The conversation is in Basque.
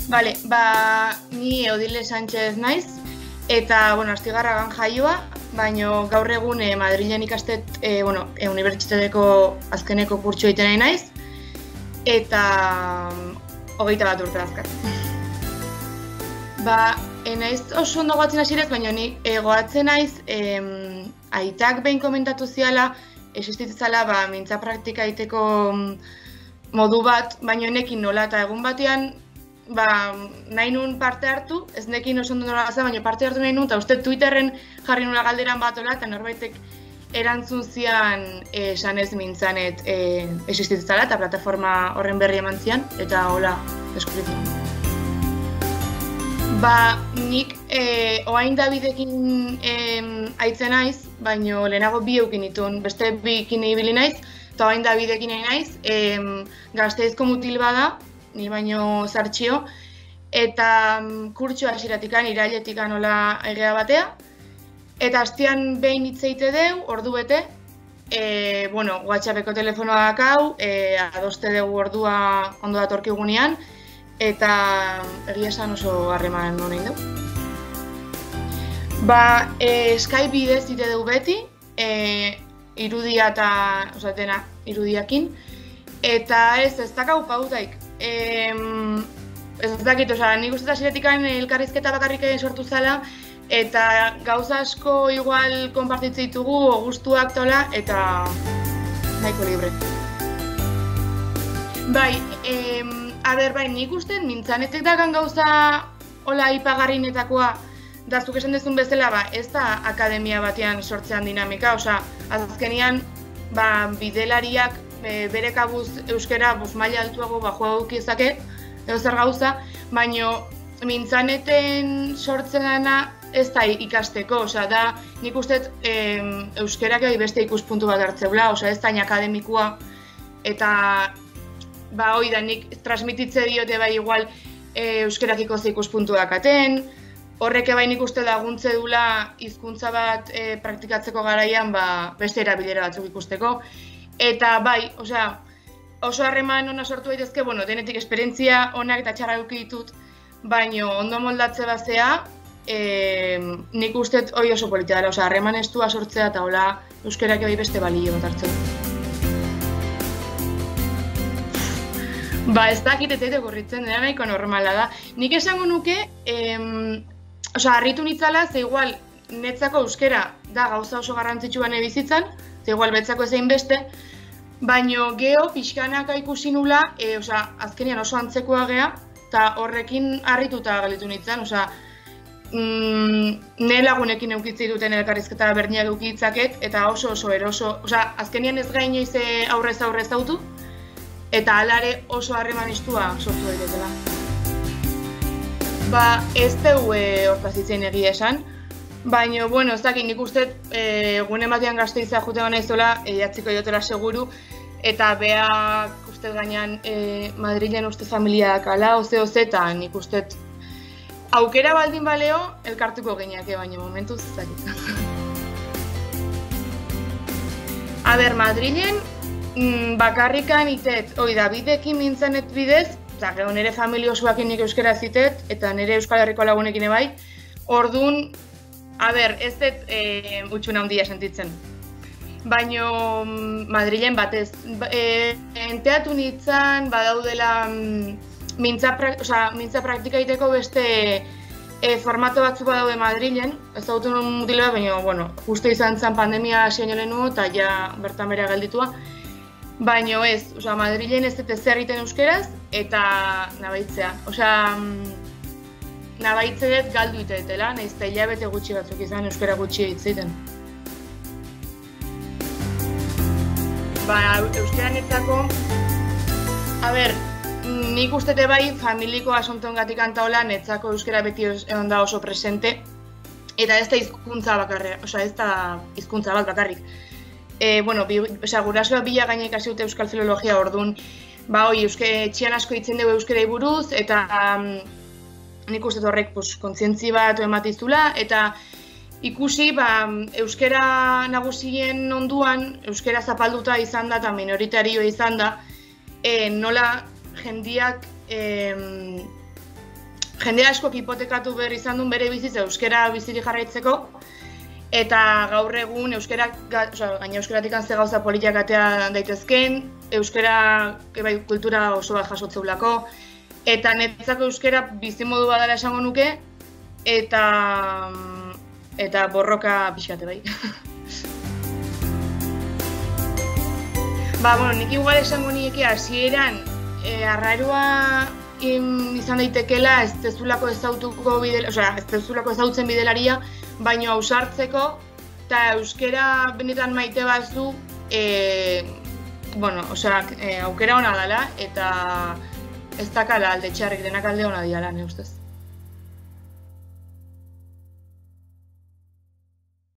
Bale, ni Odile Sánchez naiz, eta, Astigarragan jaioa, baina gaur egun Madrilen ikastet, unibertsitateko azkeneko kurtsoa egiten nahi naiz, eta 21 urte azkar. Naiz oso ondo goatzen hasierez, baina ni goatzen naiz, aitak behin komentatu ziala, existitzala mintza praktika egiteko modu bat, baina nekin nola, eta egun batean nahi nun parte hartu, ez nekin oso ondo nola zen, baina parte hartu nahi nun, eta uste Twitterren jarri nula galderan bat ola, eta norbaitek erantzun zian esan ez mintzanet existitzala, eta plataforma horren berri eman zian, eta hola, deskubritzen. Nik oain Davidekin aitzen naiz, baina lehenago bi eukin ditun, beste bikin ibili naiz, eta oain Davidekin naiz, Gasteizko mutil bada, ni baino zartxio, eta kurtsoa hasieratikan, irailetikan hola egea batea, eta astean behin hitz egite deu, ordu bete, WhatsAppeko telefonoa dakau, adoste dugu ordua ondo datorkigunean, eta egia esan oso harreman honein du. Skype bidez dite dugu beti, irudia eta, dena irudiakin, eta ez dakau pautaik. Ez dakit, nik uste hasieratikan elkarrizketa bakarrik sortu zala, eta gauza asko igual konpartitzen ditugu, gustuak tola, eta nahiko libre. Nik uste mintzanetek dakan gauza hola ipagarrinetakoa, da zuk esan dezun bezala, ez da akademia batean sortzean dinamika, azkenean bidelariak bere kabuz euskera maila altuago joa dukizake, edo zer gauza, baina mintzaneten sortzen dena ez da ikasteko, da nik uste euskerak beste ikuspuntu bat hartzeula, ez da akademikua, eta hoi da nik transmititze diote igual euskerakiko ze ikuspuntu dakaten, horrek nik uste laguntze dula hizkuntza bat praktikatzeko garaian beste erabilera batzuk ikusteko. Eta oso harreman ona sortu daitezke, denetik esperientzia onak eta txarra eduki ditut, baina ondo moldatze bazea, nik uste hori oso politia dela, harreman estua sortzea eta hola euskerak beste balio bat hartzen. Ez dakit ez daite okurritzen, dena nahiko normala da. Nik esango nuke, harritu nitzala, ze igual netzako euskera da gauza oso garrantzitsuan bizitzan, ze igual betzako ezein beste, baina geho pixkanaka ikusi nula, azkenean oso antzekoa gea, eta horrekin harrituta galitu nintzen, nire lagunekin eukitzi duten elkarrizketa berdinak eukitzaket, eta oso eroso, azkenean ez gainoiz aurrez autu, eta alare oso harreman istua sortu daitekela. Ez dugu hortaz itzein egia esan, baina, ez dakit nik uste egunen batean Gasteiza juten naizola, jatziko jotela seguru, eta beak uste gainean Madrilen uste familia dakala, oze, eta nik uste aukera baldin baleo elkartuko gineak, baina momentuz ez dakit. Madrilen bakarrikan itet, Davidekin mintzanet bidez, eta gero nire familia osoakin nik euskera zitet, eta nire Euskal Herriko lagunekin bai, orduan, ez dut utxuna handia sentitzen. Baina Madrilen batez, enteatu nintzen badaudela mintza praktika egiteko beste formato batzu badaude Madrilen, ez dautu nun mutil bat, baina, justu izan zen pandemia hasien jolen eta ja bertan bere gelditua. Baina ez, Madrilen ez dut ezer egiten euskeraz, eta nabaitzea. Nabaitze dut galdu iteetela, nahiz eta hilabete gutxi batzuk izan euskera gutxi egiten. Euskera netzako, nik ustete bai, familiko asuntongatik antaola, netzako euskera beti egon da oso presente, eta ez da hizkuntza bakarrik, ez da hizkuntza bat bakarrik. Gurasoa bila gaina ikasi dute euskal filologia orduan, etxean asko hitzen dugu euskerei buruz, eta nik uste horrek kontzientzi bat ematizula, eta ikusi euskera nagusien onduan, euskera zapalduta izan da eta minoritario izan da, nola jendiak jende asko hipotekatu behar izan duen bere bizitza euskara bizirik jarraitzeko, eta gaur egun gaina euskaratik ze gauza politiak atea daitezken, euskara kultura oso bat jasotzeulako, eta netzako euskara bizimodu badala esango nuke, eta borroka pixkate bai. Nik igual esango nieke hasieran arraroa izan daitekela ez tezulako ezautzen bidelaria, baina ausartzeko eta euskera benetan maite bazu, aukera ona dela eta ez dakala alde txarrik, denak alde ona diala, ne ustez.